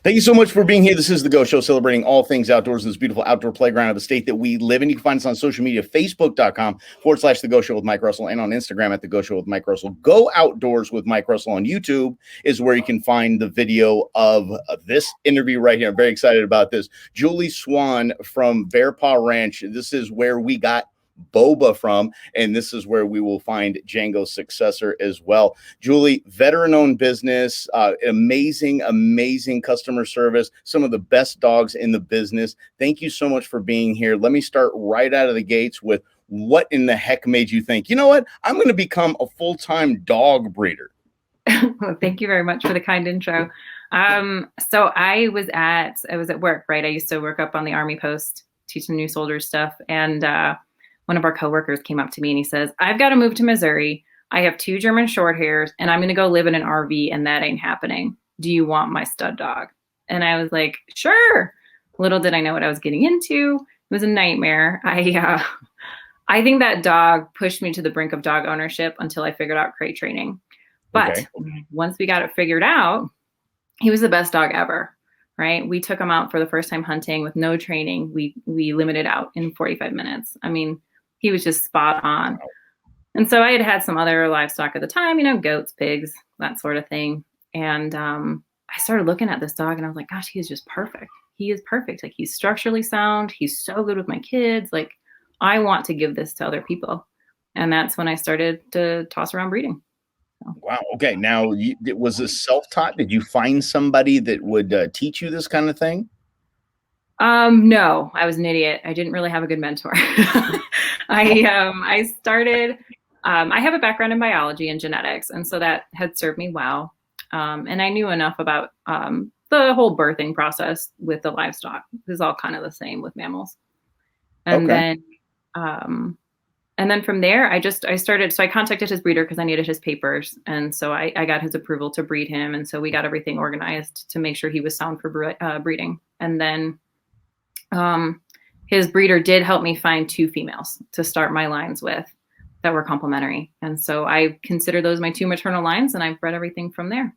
Thank you so much for being here. This is The Go Show, celebrating all things outdoors in this beautiful outdoor playground of the state that we live in. You can find us on social media, facebook.com/The Go Show with Mike Russell, and on Instagram at The Go Show with Mike Russell. Go Outdoors with Mike Russell on YouTube is where you can find the video of this interview right here. I'm very excited about this. Julie Swan from Bear Paw Ranch. This is where we got Boba from, and this is where we will find Jango's successor as well. Julie, veteran-owned business, amazing customer service, some of the best dogs in the business. Thank you so much for being here. Let me start right out of the gates with what in the heck made you think, you know what, I'm going to become a full-time dog breeder? Well, thank you very much for the kind intro. So I was at work, right? I used to work up on the Army post, teaching new soldiers stuff, and one of our coworkers came up to me and he says, I've got to move to Missouri. I have 2 German short hairs and I'm going to go live in an RV and that ain't happening. Do you want my stud dog? And I was like, sure. Little did I know what I was getting into. It was a nightmare. I think that dog pushed me to the brink of dog ownership until I figured out crate training. But once we got it figured out, he was the best dog ever. Right? We took him out for the first time hunting with no training. We limited out in 45 minutes. I mean, he was just spot on. And so I had some other livestock at the time, goats, pigs, that sort of thing. And I started looking at this dog and I was like, gosh, he is just perfect. He is perfect. Like, he's structurally sound. He's so good with my kids. Like, I want to give this to other people. And that's when I started to toss around breeding. So. Wow. Okay. Now, was this self-taught? Did you find somebody that would teach you this kind of thing? No, I was an idiot. I didn't really have a good mentor. I started, I have a background in biology and genetics, and so that had served me well. And I knew enough about the whole birthing process with the livestock. It was all kind of the same with mammals. And then from there, I started, so I contacted his breeder because I needed his papers. And so I got his approval to breed him. And so we got everything organized to make sure he was sound for breeding. And then his breeder did help me find 2 females to start my lines with that were complementary. And so I consider those my 2 maternal lines, and I've bred everything from there.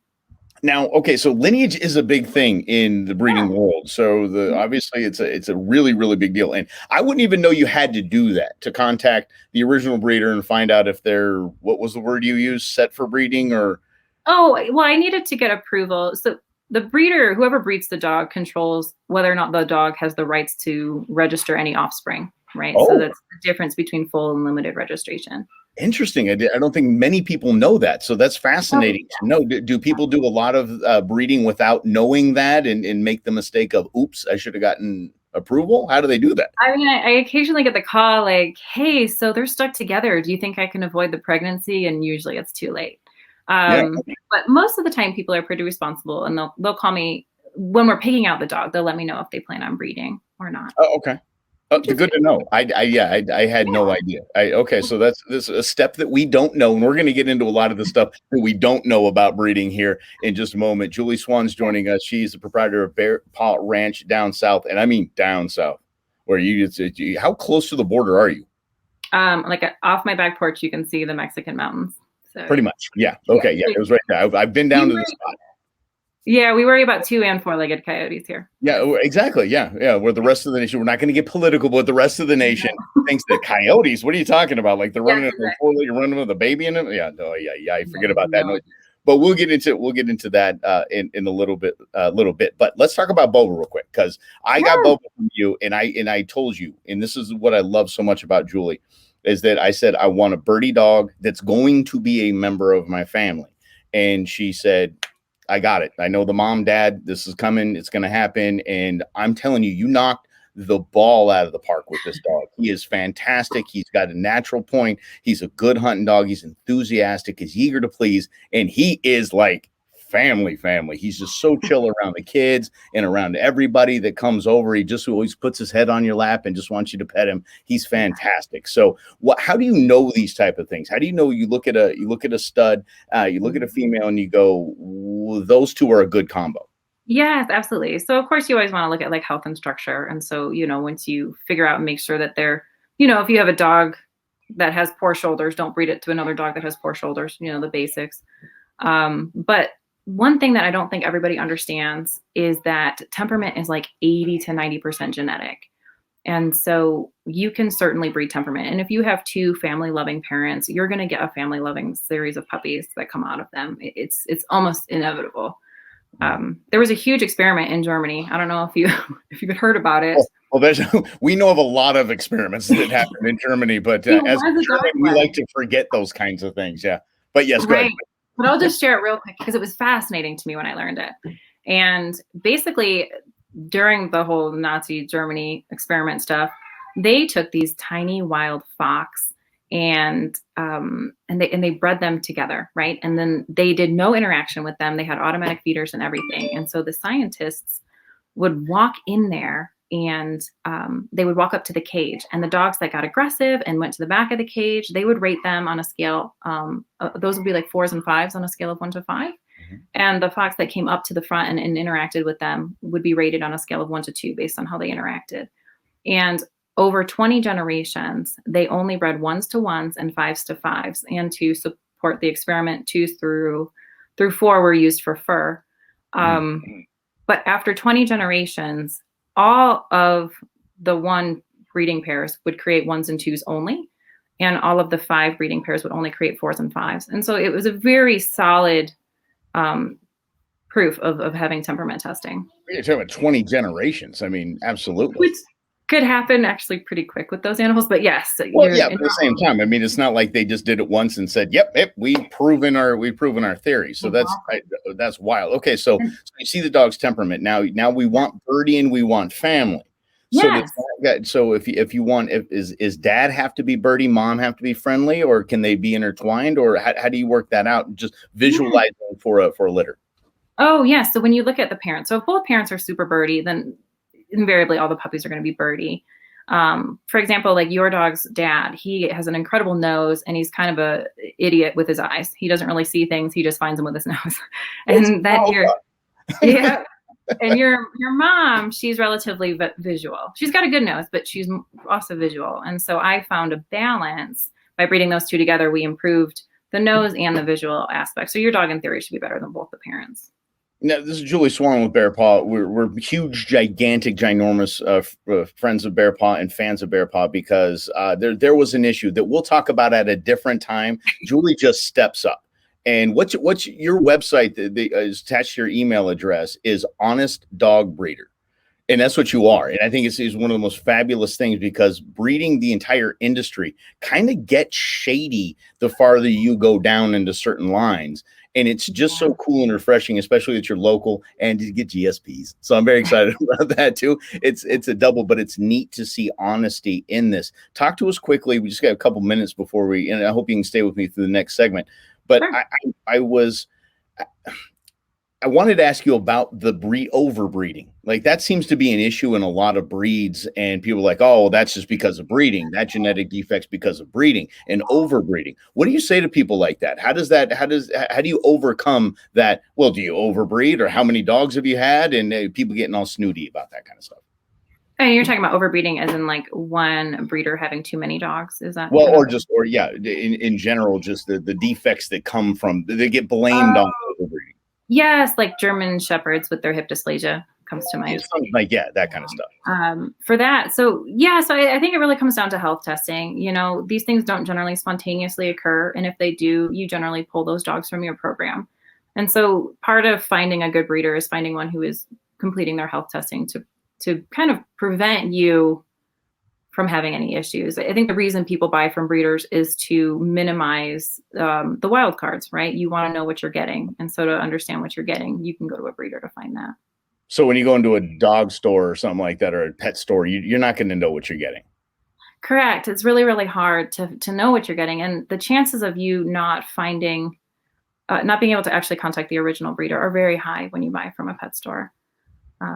Now, okay, so lineage is a big thing in the breeding world. So obviously it's a really, really big deal. And I wouldn't even know you had to do that, to contact the original breeder and find out if they're, what was the word you used, set for breeding or? Oh, well, I needed to get approval. So the breeder, whoever breeds the dog, controls whether or not the dog has the rights to register any offspring, right? So that's the difference between full and limited registration. Interesting. I don't think many people know that. So that's fascinating to know. Do people do a lot of breeding without knowing that and make the mistake of, oops, I should have gotten approval? How do they do that? I mean, I occasionally get the call like, hey, so they're stuck together. Do you think I can avoid the pregnancy? And usually it's too late. But most of the time people are pretty responsible, and they'll call me when we're picking out the dog. They'll let me know if they plan on breeding or not. Oh, okay. Good to know. I had no idea. So this is a step that we don't know, and we're going to get into a lot of the stuff that we don't know about breeding here in just a moment. Julie Swan's joining us. She's the proprietor of Bear Paw Ranch down south, and I mean down south, where how close to the border are you? Like off my back porch, you can see the Mexican mountains. So pretty much, yeah. Okay, yeah, it was right there. I've been down to the spot. Yeah, we worry about 2- and 4-legged coyotes here. Yeah, exactly. Yeah. Where the rest of the nation, we're not going to get political, but the rest of the nation thinks that coyotes, what are you talking about? Like they're running a 4-legged, running with a baby in them? Yeah, no, yeah. I forget about that. No. But we'll get into that in a little bit. But let's talk about Boba real quick, because I got Boba from you, and I told you, and this is what I love so much about Julie, is that I said I want a birdie dog that's going to be a member of my family, and she said, I got it. I know the mom, dad, this is coming. It's going to happen. And I'm telling you, you knocked the ball out of the park with this dog. He is fantastic. He's got a natural point. He's a good hunting dog. He's enthusiastic. He's eager to please. And he is like family. He's just so chill around the kids and around everybody that comes over. He just always puts his head on your lap and just wants you to pet him. He's fantastic. So how do you know these type of things? How do you know? You look at a stud, you look at a female, and you go, those 2 are a good combo. Yes, absolutely. So of course you always want to look at like health and structure. And so, once you figure out and make sure that they're, if you have a dog that has poor shoulders, don't breed it to another dog that has poor shoulders, the basics. But one thing that I don't think everybody understands is that temperament is like 80 to 90% genetic. And so you can certainly breed temperament. And if you have two family loving parents, you're going to get a family loving series of puppies that come out of them. It's almost inevitable. There was a huge experiment in Germany. I don't know if you if you've heard about it. Well, we know of a lot of experiments that happened in Germany, but as German, we like to forget those kinds of things. Yeah, but yes, go ahead. But I'll just share it real quick because it was fascinating to me when I learned it. And basically, during the whole Nazi Germany experiment stuff, they took these tiny wild fox and they bred them together, right? And then they did no interaction with them. They had automatic feeders and everything. And so the scientists would walk in there and they would walk up to the cage. And the dogs that got aggressive and went to the back of the cage, they would rate them on a scale. Those would be like 4s and 5s on a scale of 1 to 5. Mm-hmm. And the fox that came up to the front and interacted with them would be rated on a scale of 1 to 2 based on how they interacted. And over 20 generations, they only bred 1s to 1s and 5s to 5s. And to support the experiment, 2s through 4 were used for fur. But after 20 generations, all of the 1 breeding pairs would create 1s and 2s only. And all of the 5 breeding pairs would only create 4s and 5s. And so it was a very solid proof of having temperament testing. You're talking about 20 generations. I mean, absolutely. Which could happen actually pretty quick with those animals, but yes. Well, yeah, but at the same time, I mean, it's not like they just did it once and said, "Yep, we've proven our theory." So that's wild. Okay, so you see the dog's temperament. Now we want birdie and we want family. Yes. So if you want, is dad have to be birdie, mom have to be friendly, or can they be intertwined, or how do you work that out? Just visualizing for a litter. Oh yeah. So when you look at the parents, so if both parents are super birdie, then invariably all the puppies are going to be birdie. For example, like your dog's dad, he has an incredible nose and he's kind of a idiot with his eyes. He doesn't really see things. He just finds them with his nose. And yeah. And your mom, she's relatively visual. She's got a good nose, but she's also visual. And so I found a balance by breeding those two together. We improved the nose and the visual aspect. So your dog in theory should be better than both the parents. Now, this is Julie Swan with Bear Paw. We're huge, gigantic, ginormous friends of Bear Paw and fans of Bear Paw because there was an issue that we'll talk about at a different time. One just steps up. And what's your website that is attached to your email address is Honest Dog Breeder. And that's what you are. And I think it's one of the most fabulous things because breeding the entire industry kind of gets shady the farther you go down into certain lines. And it's just so cool and refreshing, especially that you're local and you get GSPs. So I'm very excited about that too. It's a double, but it's neat to see honesty in this. Talk to us quickly. We just got a couple minutes before and I hope you can stay with me through the next segment. But sure. I wanted to ask you about the overbreeding. Like that seems to be an issue in a lot of breeds, and people are like, oh, that's just because of breeding. That genetic defect's because of breeding and overbreeding. What do you say to people like that? How do you overcome that? Well, do you overbreed, or how many dogs have you had? And people getting all snooty about that kind of stuff. And you're talking about overbreeding as in like one breeder having too many dogs? Is that in general, just the defects that come from they get blamed on overbreeding. Yes, like German shepherds with their hip dysplasia comes to mind. That kind of stuff. For that. So I think it really comes down to health testing. You know, these things don't generally spontaneously occur. And if they do, you generally pull those dogs from your program. And so part of finding a good breeder is finding one who is completing their health testing to kind of prevent you from having any issues. I think the reason people buy from breeders is to minimize the wild cards, right? You want to know what you're getting. And so to understand what you're getting, you can go to a breeder to find that. So when you go into a dog store or something like that, or a pet store, you're not going to know what you're getting. Correct. It's really, really hard to know what you're getting. And the chances of you not being able to actually contact the original breeder are very high when you buy from a pet store.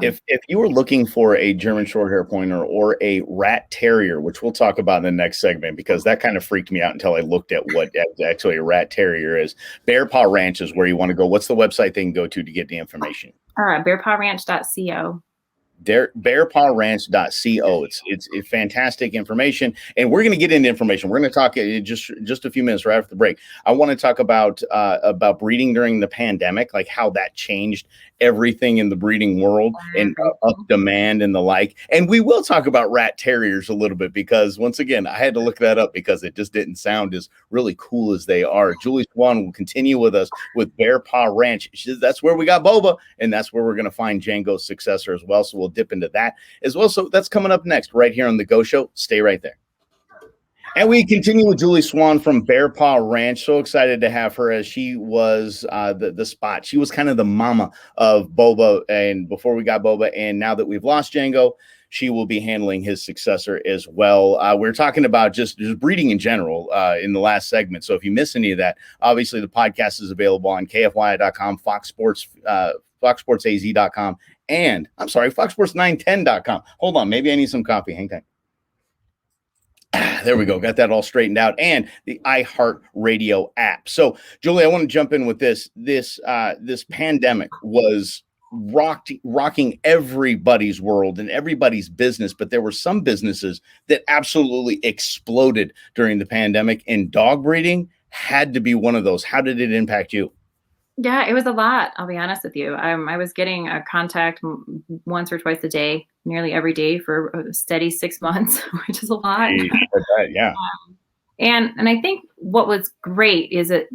If you were looking for a German Shorthair Pointer or a rat terrier, which we'll talk about in the next segment, because that kind of freaked me out until I looked at what actually a rat terrier is. Bear Paw Ranch is where you want to go. What's the website they can go to get the information? Bearpawranch.co. bearpawranch.co. It's fantastic information, and we're going to get into information. We're going to talk in just a few minutes right after the break. I want to talk about breeding during the pandemic, like how that changed everything in the breeding world and up demand and the like. And we will talk about rat terriers a little bit because once again, I had to look that up because it just didn't sound as really cool as they are. Julie Swan will continue with us with Bear Paw Ranch. That's where we got Boba, and that's where we're going to find Jango's successor as well. So we'll dip into that as well. So that's coming up next right here on the Go Show. Stay right there. And we continue with Julie Swan from Bear Paw Ranch. So excited to have her as she was the spot. She was kind of the mama of Boba, and before we got Boba, and now that we've lost Jango, she will be handling his successor as well. We're talking about just breeding in general in the last segment. So if you miss any of that, obviously the podcast is available on KFYI.com, Fox Sports, FoxSportsAZ.com, and I'm sorry, FoxSports910.com. Hold on, maybe I need some coffee. Hang tight. There we go. Got that all straightened out. And the iHeartRadio app. So, Julie, I want to jump in with this. This pandemic was rocking everybody's world and everybody's business, but there were some businesses that absolutely exploded during the pandemic, and dog breeding had to be one of those. How did it impact you? Yeah, it was a lot. I'll be honest with you. I was getting a contact once or twice a day, nearly every day for a steady 6 months, which is a lot. Yeah. And I think what was great is it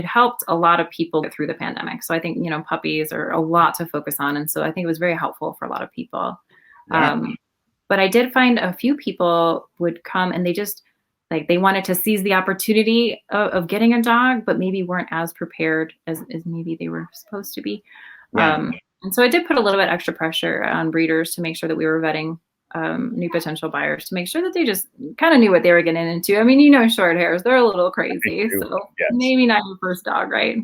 helped a lot of people get through the pandemic. So I think, puppies are a lot to focus on. And so I think it was very helpful for a lot of people. Yeah. But I did find a few people would come and they just, like, they wanted to seize the opportunity of getting a dog, but maybe weren't as prepared as maybe they were supposed to be. Yeah. And so I did put a little bit extra pressure on breeders to make sure that we were vetting new potential buyers, to make sure that they just kind of knew what they were getting into. I mean, short hairs, they're a little crazy. So yes. Maybe not your first dog, right?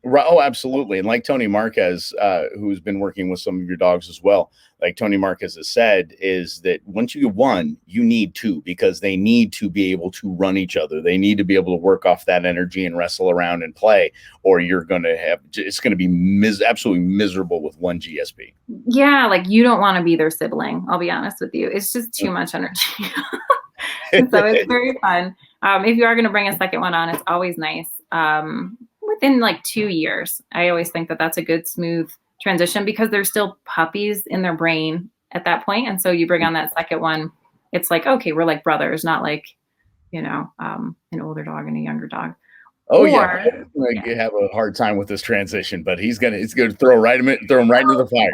Right. Oh, absolutely. And like Tony Marquez, who's been working with some of your dogs as well, like Tony Marquez has said, is that once you get one, you need two, because they need to be able to run each other. They need to be able to work off that energy and wrestle around and play, or you're going to have, it's going to be absolutely miserable with one GSP. Yeah. Like, you don't want to be their sibling. I'll be honest with you. It's just too much energy. And so it's very fun. If you are going to bring a second one on, it's always nice. Within like 2 years, I always think that that's a good smooth transition, because they're still puppies in their brain at that point. And so you bring on that second one, it's like, okay, we're like brothers, not like, an older dog and a younger dog. Oh, yeah. You have a hard time with this transition, but he's going to throw him right into the fire.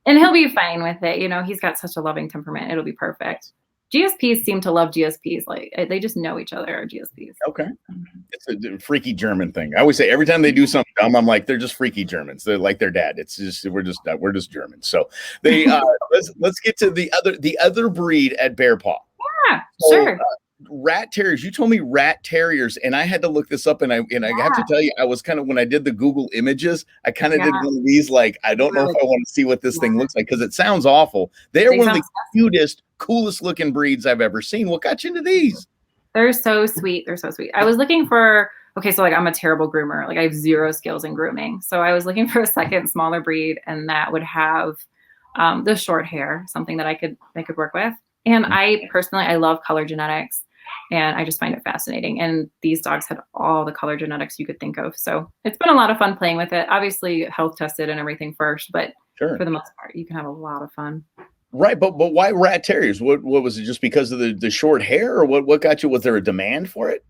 And he'll be fine with it. He's got such a loving temperament. It'll be perfect. GSPs seem to love GSPs. Like, they just know each other are GSPs. Okay. It's a freaky German thing. I always say every time they do something dumb, I'm like, they're just freaky Germans. They're like their dad. It's just, we're just Germans. So they, let's get to the other breed at Bear Paw. Yeah, so, sure. Rat terriers. You told me rat terriers, and I had to look this up, and I have to tell you, I was kind of, when I did the Google images, I kind of did one of these, like, I don't know if I want to see what this thing looks like, because it sounds awful. They are one of the cutest, coolest looking breeds I've ever seen. What got you into these? They're so sweet. They're so sweet. I was looking for, so like, I'm a terrible groomer. Like, I have zero skills in grooming. So I was looking for a second smaller breed, and that would have the short hair, something that I could work with. And I love color genetics, and I just find it fascinating. And these dogs had all the color genetics you could think of. So it's been a lot of fun playing with it. Obviously health tested and everything first, but for the most part, you can have a lot of fun. Right. But why rat terriers? What was it, just because of the short hair, or what got you? Was there a demand for it?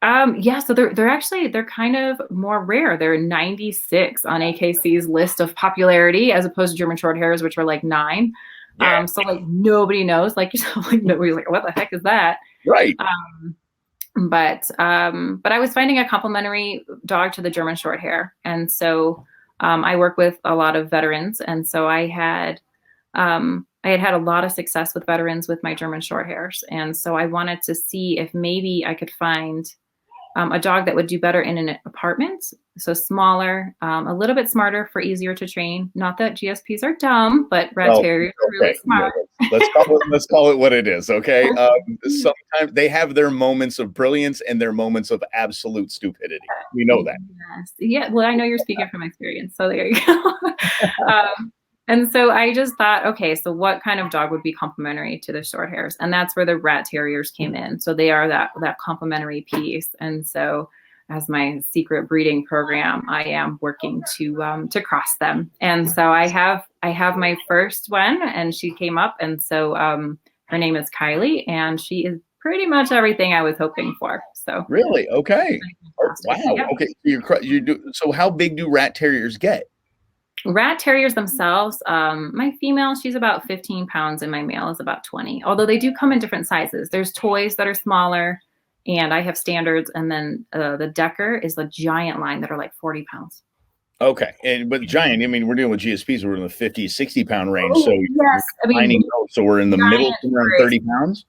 Yeah. So they're kind of more rare. They're 96 on AKC's list of popularity, as opposed to German short hairs, which are like 9. Yeah. So like, nobody knows, like yourself, like nobody's like, what the heck is that? Right. But I was finding a complementary dog to the German short hair. And so I work with a lot of veterans. And so I had had a lot of success with veterans with my German short hairs. And so I wanted to see if maybe I could find a dog that would do better in an apartment. So smaller, a little bit smarter for easier to train. Not that GSPs are dumb, but rat terriers are really smart. Let's call it what it is. Okay. Sometimes they have their moments of brilliance and their moments of absolute stupidity. We know that. Yes. Yeah. Well, I know you're speaking from experience, so there you go. And so I just thought, okay, so what kind of dog would be complementary to the short hairs? And that's where the rat terriers came in. So they are that complementary piece. And so as my secret breeding program, I am working to cross them. And so I have my first one, and she came up, and so her name is Kylie, and she is pretty much everything I was hoping for. So Really? Okay. Oh, wow. yeah. Okay. You do. So how big do rat terriers get? Rat terriers themselves, my female, she's about 15 pounds, and my male is about 20. Although they do come in different sizes. There's toys that are smaller, and I have standards, and then the Decker is the giant line that are like 40 pounds. Okay. But giant, I mean, we're dealing with GSPs. We're in the 50, 60-pound range. So Oh, you're yes. I mean, defining those. So we're in the middle, giant around for 30 pounds.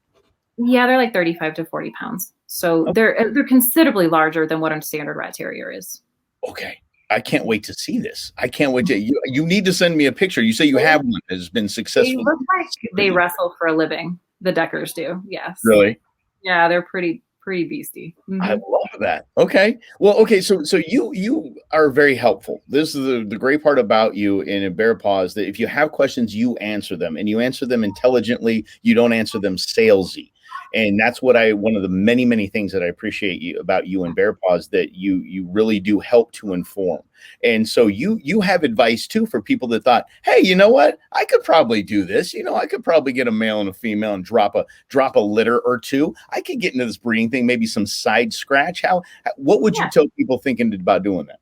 yeah, they're like 35 to 40 pounds. So Oh, they're considerably larger than what a standard rat terrier is. okay. I can't wait to see this. I can't wait to you need to send me a picture. You say you have one that has been They successful. look like they wrestle for a living. The Deckers do. Yes. Really? Yeah, they're pretty beastie. I Mhm. love that. Okay. Well, okay. So you are very helpful. This is the great part about you in a bear paws that if you have questions, you answer them, and you answer them intelligently. You don't answer them salesy. And that's what one of the many, many things that I appreciate about you and Bear Paws, that you really do help to inform. And so you have advice too for people that thought, hey, you know what? I could probably do this. I could probably get a male and a female and drop a litter or two. I could get into this breeding thing, maybe some side scratch. What would you Yeah. tell people thinking about doing that?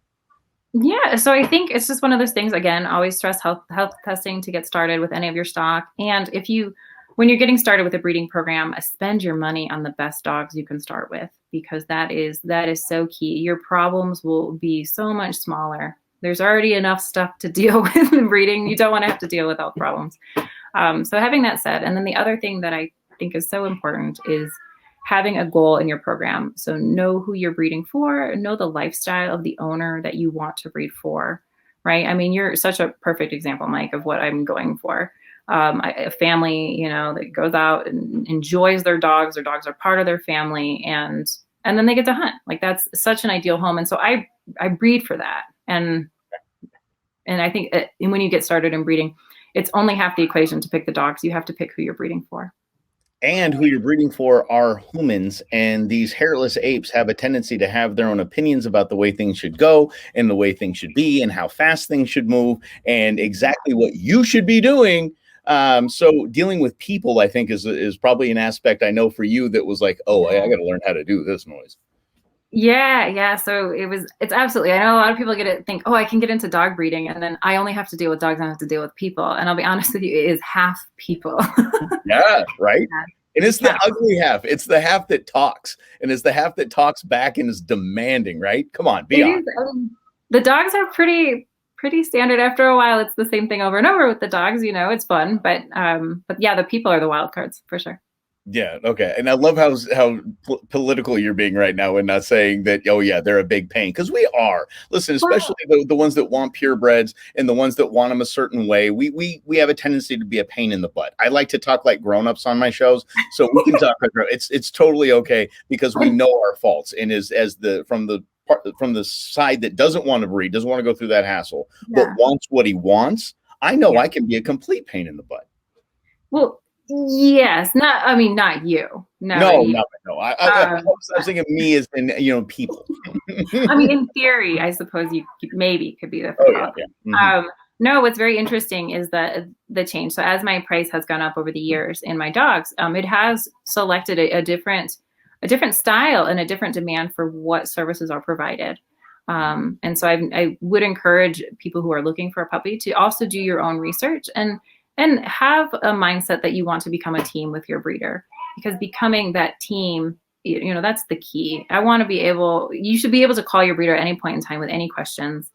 Yeah, so I think it's just one of those things. Again, always stress health testing to get started with any of your stock. And when you're getting started with a breeding program, spend your money on the best dogs you can start with, because that is so key. Your problems will be so much smaller. There's already enough stuff to deal with in breeding. You don't want to have to deal with health problems. So having that said, and then the other thing that I think is so important is having a goal in your program. So know who you're breeding for, know the lifestyle of the owner that you want to breed for, right? I mean, you're such a perfect example, Mike, of what I'm going for. A family, that goes out and enjoys their dogs. Their dogs are part of their family, and then they get to hunt. Like, that's such an ideal home. And so I breed for that. And I think when you get started in breeding, it's only half the equation to pick the dogs. You have to pick who you're breeding for. And who you're breeding for are humans, and these hairless apes have a tendency to have their own opinions about the way things should go and the way things should be and how fast things should move and exactly what you should be doing. So dealing with people, I think, is probably an aspect I know for you that was like, oh, I got to learn how to do this noise. Yeah. So it's absolutely, I know a lot of people think, oh, I can get into dog breeding, and then I only have to deal with dogs. I don't have to deal with people. And I'll be honest with you, it is half people. Yeah, right. Yeah. And it's the ugly half. It's the half that talks, and it's the half that talks back and is demanding, right? Come on, be honest. The dogs are pretty standard. After a while, it's the same thing over and over with the dogs. It's fun, but yeah, the people are the wild cards for sure. Yeah. Okay. And I love how political you're being right now, and not saying that, oh yeah, they're a big pain, because we are. Listen, especially the ones that want purebreds and the ones that want them a certain way. We have a tendency to be a pain in the butt. I like to talk like grown-ups on my shows, so we can talk. It's totally okay, because we know our faults, and from the side that doesn't want to breed, doesn't want to go through that hassle, but wants what he wants. I know I can be a complete pain in the butt. Well, yes, not you. No. I was thinking me as in, people. I mean, in theory, I suppose you maybe could be the. Oh, yeah. Mm-hmm. No, what's very interesting is the change. So as my price has gone up over the years in my dogs, it has selected a different style and a different demand for what services are provided. And so I would encourage people who are looking for a puppy to also do your own research and have a mindset that you want to become a team with your breeder, because becoming that team, that's the key. You should be able to call your breeder at any point in time with any questions,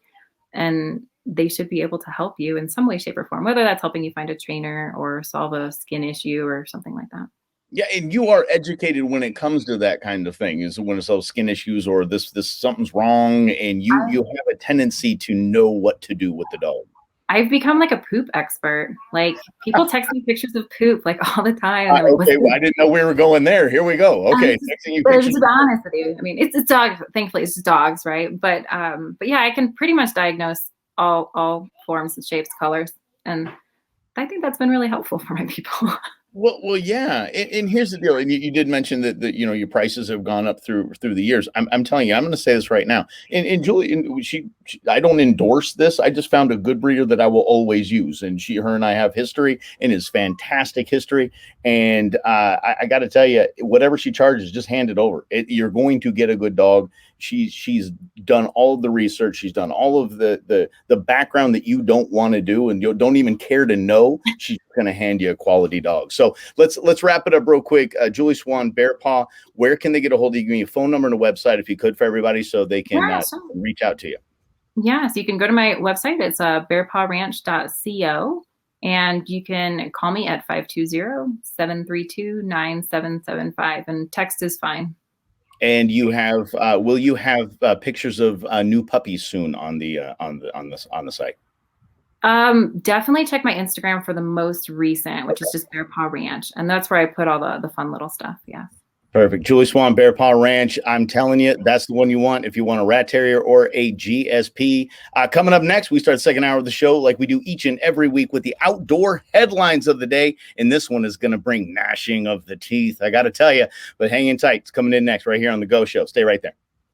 and they should be able to help you in some way, shape, or form, whether that's helping you find a trainer or solve a skin issue or something like that. Yeah, and you are educated when it comes to that kind of thing. Is when it's those skin issues or this something's wrong, and you have a tendency to know what to do with the dog. I've become like a poop expert. Like, people text me pictures of poop like all the time. Okay, well, I didn't know we were going there. Here we go. Okay, texting you pictures. To be honest with you, I mean, it's dogs. Thankfully, it's just dogs, right? But yeah, I can pretty much diagnose all forms and shapes, colors, And I think that's been really helpful for my people. Well, yeah, and here's the deal. And you did mention that your prices have gone up through the years. I'm telling you, I'm going to say this right now. And Julie, I don't endorse this. I just found a good breeder that I will always use, and her and I have history, and is fantastic history. And I got to tell you, whatever she charges, just hand it over. You're going to get a good dog. She's done all of the research. She's done all of the background that you don't want to do, and you don't even care to know. She's going to hand you a quality dog. So let's wrap it up real quick. Julie Swan, Bear Paw, where can they get a hold of you? Give me a phone number and a website if you could for everybody, so they can reach out to you. Yeah, so you can go to my website. It's bearpawranch.co, and you can call me at 520-732-9775, and text is fine. And you have will you have pictures of new puppies soon on the site? Definitely check my Instagram for the most recent, which is just Bear Paw Ranch, and that's where I put all the fun little stuff. Yeah. Perfect. Julie Swan, Bear Paw Ranch. I'm telling you, that's the one you want if you want a rat terrier or a GSP. Coming up next, we start the second hour of the show like we do each and every week with the outdoor headlines of the day. And this one is going to bring gnashing of the teeth, I got to tell you. But hang in tight. It's coming in next right here on The Go Show. Stay right there.